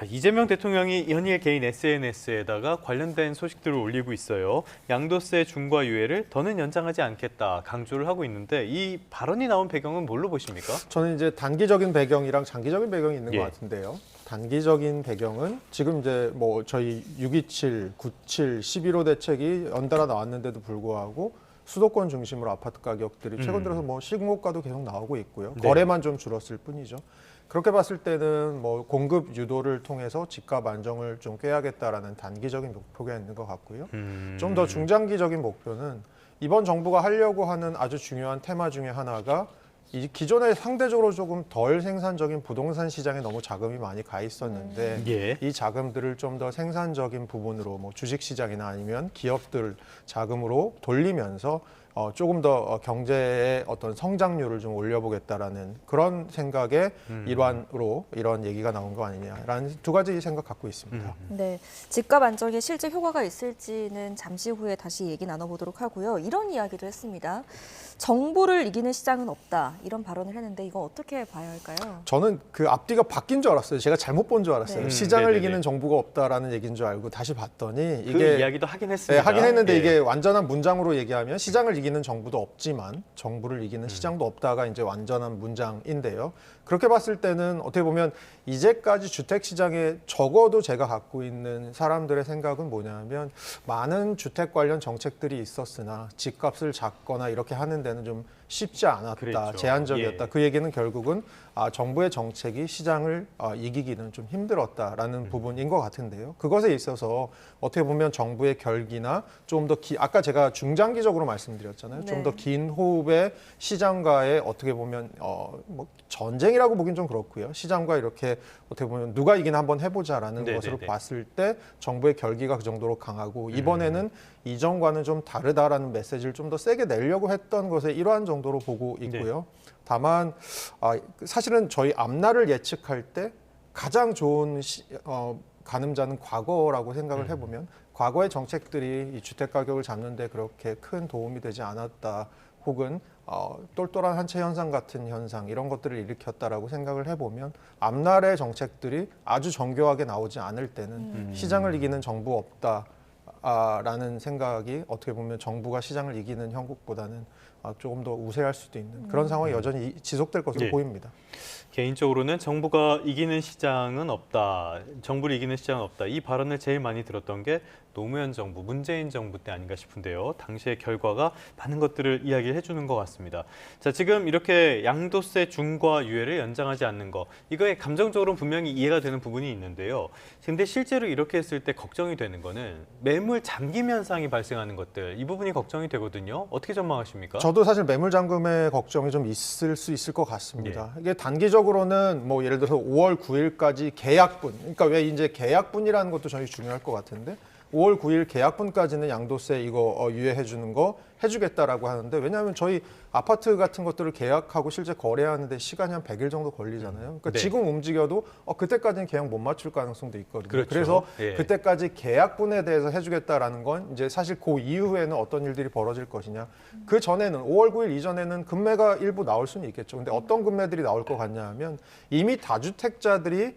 이재명 대통령이 연일 개인 SNS에다가 관련된 소식들을 올리고 있어요. 양도세 중과 유예를 더는 연장하지 않겠다 강조를 하고 있는데 이 발언이 나온 배경은 뭘로 보십니까? 저는 이제 단기적인 배경이랑 장기적인 배경이 있는 예. 것 같은데요. 단기적인 배경은 지금 이제 뭐 저희 627, 97, 11호 대책이 연달아 나왔는데도 불구하고 수도권 중심으로 아파트 가격들이 최근 들어서 뭐 시공고가도 계속 나오고 있고요. 네. 거래만 좀 줄었을 뿐이죠. 그렇게 봤을 때는 뭐 공급 유도를 통해서 집값 안정을 좀 꾀하겠다라는 단기적인 목표가 있는 것 같고요. 좀 더 중장기적인 목표는 이번 정부가 하려고 하는 아주 중요한 테마 중에 하나가 이 기존에 상대적으로 조금 덜 생산적인 부동산 시장에 너무 자금이 많이 가 있었는데 예. 이 자금들을 좀 더 생산적인 부분으로 뭐 주식 시장이나 아니면 기업들 자금으로 돌리면서 조금 더 경제의 어떤 성장률을 좀 올려보겠다라는 그런 생각의 일환으로 이런 얘기가 나온 거 아니냐라는 두 가지 생각 갖고 있습니다. 네, 집값 안정에 실제 효과가 있을지는 잠시 후에 다시 얘기 나눠보도록 하고요. 이런 이야기를 했습니다. 정부를 이기는 시장은 없다 이런 발언을 했는데 이거 어떻게 봐야 할까요? 저는 그 앞뒤가 바뀐 줄 알았어요. 제가 잘못 본 줄 알았어요. 네. 시장을 네네네. 이기는 정부가 없다라는 얘기인 줄 알고 다시 봤더니 그 이게 이야기도 하긴 네, 했습니다. 하긴 했는데 예. 이게 완전한 문장으로 얘기하면 시장을 이기는 정부도 없지만 정부를 이기는 시장도 없다가 이제 완전한 문장인데요. 그렇게 봤을 때는 어떻게 보면 이제까지 주택 시장에 적어도 제가 갖고 있는 사람들의 생각은 뭐냐면 많은 주택 관련 정책들이 있었으나 집값을 잡거나 이렇게 하는 데는 좀 쉽지 않았다, 그랬죠. 제한적이었다. 예. 그 얘기는 결국은 정부의 정책이 시장을 이기기는 좀 힘들었다라는 부분인 것 같은데요. 그것에 있어서 어떻게 보면 정부의 결기나 좀 더 아까 제가 중장기적으로 말씀드렸잖아요. 좀 네. 더 긴 호흡의 시장과의 어떻게 보면 뭐 전쟁이라고 보긴 좀 그렇고요. 시장과 이렇게 어떻게 보면 누가 이기나 한번 해보자라는 네네네. 것으로 봤을 때 정부의 결기가 그 정도로 강하고 이번에는 이전과는 좀 다르다라는 메시지를 좀 더 세게 내려고 했던 것의 일환 정도로 보고 있고요. 다만 사실은 저희 앞날을 예측할 때 가장 좋은 가늠자는 과거라고 생각을 해보면 과거의 정책들이 이 주택 가격을 잡는 데 그렇게 큰 도움이 되지 않았다. 혹은 똘똘한 한채 현상 같은 현상 이런 것들을 일으켰다라고 생각을 해보면 앞날의 정책들이 아주 정교하게 나오지 않을 때는 시장을 이기는 정부 없다라는 생각이 어떻게 보면 정부가 시장을 이기는 형국보다는 조금 더 우세할 수도 있는 그런 상황이 여전히 지속될 것으로 예. 보입니다. 개인적으로는 정부가 이기는 시장은 없다. 정부를 이기는 시장은 없다. 이 발언을 제일 많이 들었던 게 노무현 정부, 문재인 정부 때 아닌가 싶은데요. 당시의 결과가 많은 것들을 이야기를 해주는 것 같습니다. 자, 지금 이렇게 양도세 중과 유예를 연장하지 않는 거, 이거에 감정적으로는 분명히 이해가 되는 부분이 있는데요. 근데 실제로 이렇게 했을 때 걱정이 되는 거는 매물 잠김 현상이 발생하는 것들, 이 부분이 걱정이 되거든요. 어떻게 전망하십니까? 저도 사실 매물 잠금의 걱정이 좀 있을 수 있을 것 같습니다. 이게 단기적으로는 뭐 예를 들어서 5월 9일까지 계약분, 그러니까 왜 이제 계약분이라는 것도 저희 중요할 것 같은데 5월 9일 계약분까지는 양도세 이거 유예해 주는 거 해주겠다라고 하는데 왜냐하면 저희 아파트 같은 것들을 계약하고 실제 거래하는데 시간이 한 100일 정도 걸리잖아요. 그러니까 네. 지금 움직여도 그때까지는 계약 못 맞출 가능성도 있거든요. 그렇죠. 그래서 예. 그때까지 계약분에 대해서 해주겠다라는 건 이제 사실 그 이후에는 어떤 일들이 벌어질 것이냐. 그 전에는 5월 9일 이전에는 금매가 일부 나올 수는 있겠죠. 근데 어떤 금매들이 나올 것 같냐 하면 이미 다주택자들이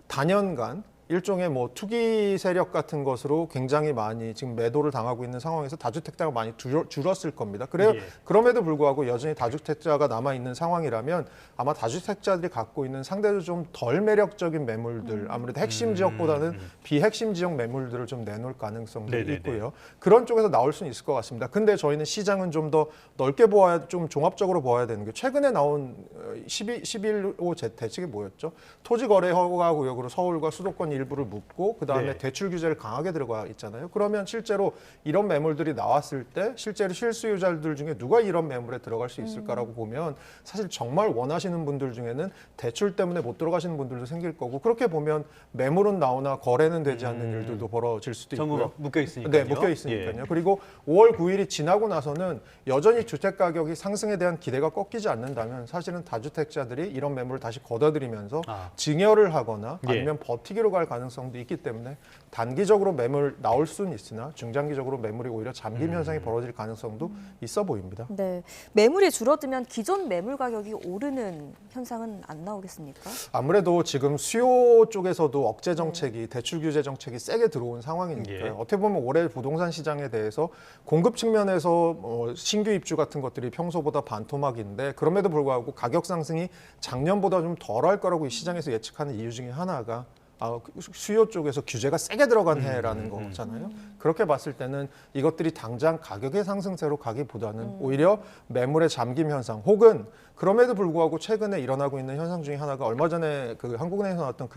단연간 일종의 뭐 투기 세력 같은 것으로 굉장히 많이 지금 매도를 당하고 있는 상황에서 다주택자가 많이 줄었을 겁니다. 예. 그럼에도 불구하고 여전히 다주택자가 남아 있는 상황이라면 아마 다주택자들이 갖고 있는 상대적으로 좀 덜 매력적인 매물들, 아무래도 핵심 지역보다는 비핵심 지역 매물들을 좀 내놓을 가능성도 네네네. 있고요. 그런 쪽에서 나올 수는 있을 것 같습니다. 근데 저희는 시장은 좀 더 넓게 보아야, 좀 종합적으로 보아야 되는 게 최근에 나온 11호 대책이 뭐였죠? 토지거래 허가 구역으로 서울과 수도권 일부를 묶고 그다음에 네. 대출 규제를 강하게 들어가 있잖아요. 그러면 실제로 이런 매물들이 나왔을 때 실제로 실수요자들 중에 누가 이런 매물에 들어갈 수 있을까라고 보면 사실 정말 원하시는 분들 중에는 대출 때문에 못 들어가시는 분들도 생길 거고 그렇게 보면 매물은 나오나 거래는 되지 않는 일들도 벌어질 수도 전부 있고요. 묶여 있으니까요. 네, 묶여 있으니까요. 그리고 5월 9일이 지나고 나서는 여전히 주택 가격이 상승에 대한 기대가 꺾이지 않는다면 사실은 다주택자들이 이런 매물을 다시 걷어들이면서 증여를 하거나 예. 아니면 버티기로 갈 상승할 가능성도 있기 때문에 단기적으로 매물 나올 수는 있으나 중장기적으로 매물이 오히려 잠김 현상이 벌어질 가능성도 있어 보입니다. 네, 매물이 줄어들면 기존 매물 가격이 오르는 현상은 안 나오겠습니까? 아무래도 지금 수요 쪽에서도 억제 정책이 대출 규제 정책이 세게 들어온 상황이니까 예. 어떻게 보면 올해 부동산 시장에 대해서 공급 측면에서 신규 입주 같은 것들이 평소보다 반토막인데 그럼에도 불구하고 가격 상승이 작년보다 좀 덜할 거라고 이 시장에서 예측하는 이유 중에 하나가 수요 쪽에서 규제가 세게 들어간 해라는 거잖아요. 그렇게 봤을 때는 이것들이 당장 가격의 상승세로 가기보다는 오히려 매물의 잠김 현상 혹은 그럼에도 불구하고 최근에 일어나고 있는 현상 중에 하나가 얼마 전에 그 한국은행에서 나왔던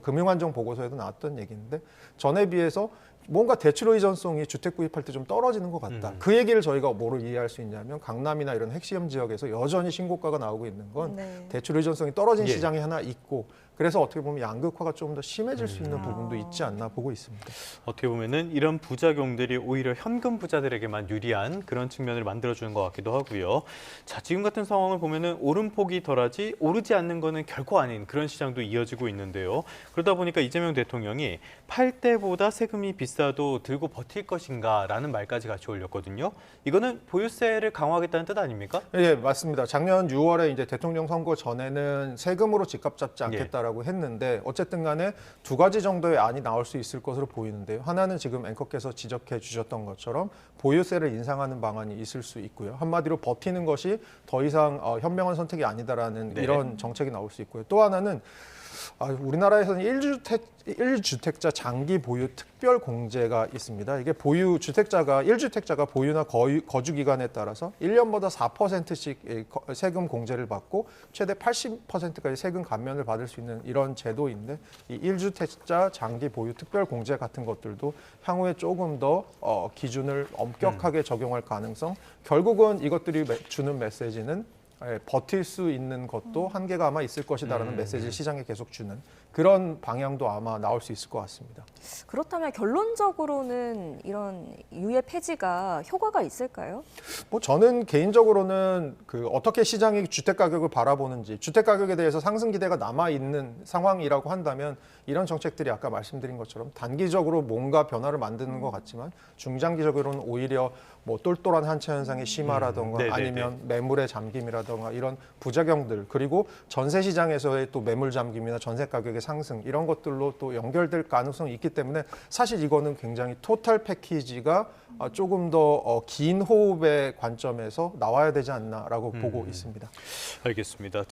금융안정 보고서에도 나왔던 얘기인데 전에 비해서 뭔가 대출 의존성이 주택 구입할 때 좀 떨어지는 것 같다. 그 얘기를 저희가 뭐로 이해할 수 있냐면 강남이나 이런 핵심 지역에서 여전히 신고가가 나오고 있는 건 네. 대출 의존성이 떨어진 예. 시장이 하나 있고 그래서 어떻게 보면 양극화가 좀 더 심해질 수 있는 부분도 있지 않나 보고 있습니다. 어떻게 보면은 이런 부작용들이 오히려 현금 부자들에게만 유리한 그런 측면을 만들어주는 것 같기도 하고요. 자, 지금 같은 상황을 보면은 오름폭이 덜하지 오르지 않는 거는 결코 아닌 그런 시장도 이어지고 있는데요. 그러다 보니까 이재명 대통령이 팔 때보다 세금이 비싸도 들고 버틸 것인가라는 말까지 같이 올렸거든요. 이거는 보유세를 강화하겠다는 뜻 아닙니까? 예, 맞습니다. 작년 6월에 이제 대통령 선거 전에는 세금으로 집값 잡지 않겠다라고 했는데 어쨌든 간에 두 가지 정도의 안이 나올 수 있을 것으로 보이는데요. 하나는 지금 앵커께서 지적해 주셨던 것처럼 보유세를 인상하는 방안이 있을 수 있고요. 한마디로 버티는 것이 더 이상 현명한 선택이 아니다라는 네. 이런 정책이 나올 수 있고요. 또 하나는 우리나라에서는 1주택자 장기 보유 특별 공제가 있습니다. 이게 주택자가 1주택자가 보유나 거주 기간에 따라서 1년마다 4%씩 세금 공제를 받고 최대 80%까지 세금 감면을 받을 수 있는 이런 제도인데 이 1주택자 장기 보유 특별 공제 같은 것들도 향후에 조금 더 기준을 엄격하게 적용할 가능성, 결국은 이것들이 주는 메시지는 버틸 수 있는 것도 한계가 아마 있을 것이다라는 메시지를 시장에 계속 주는 그런 방향도 아마 나올 수 있을 것 같습니다. 그렇다면 결론적으로는 이런 유예 폐지가 효과가 있을까요? 저는 개인적으로는 어떻게 시장이 주택 가격을 바라보는지, 주택 가격에 대해서 상승 기대가 남아 있는 상황이라고 한다면 이런 정책들이 아까 말씀드린 것처럼 단기적으로 뭔가 변화를 만드는 것 같지만 중장기적으로는 오히려 똘똘한 한차 현상의 심화라던가 네네네. 아니면 매물의 잠김이라던가 이런 부작용들 그리고 전세 시장에서의 또 매물 잠김이나 전세 가격의 상승 이런 것들로 또 연결될 가능성이 있기 때문에 사실 이거는 굉장히 토탈 패키지가 조금 더 긴 호흡의 관점에서 나와야 되지 않나라고 보고 있습니다. 알겠습니다.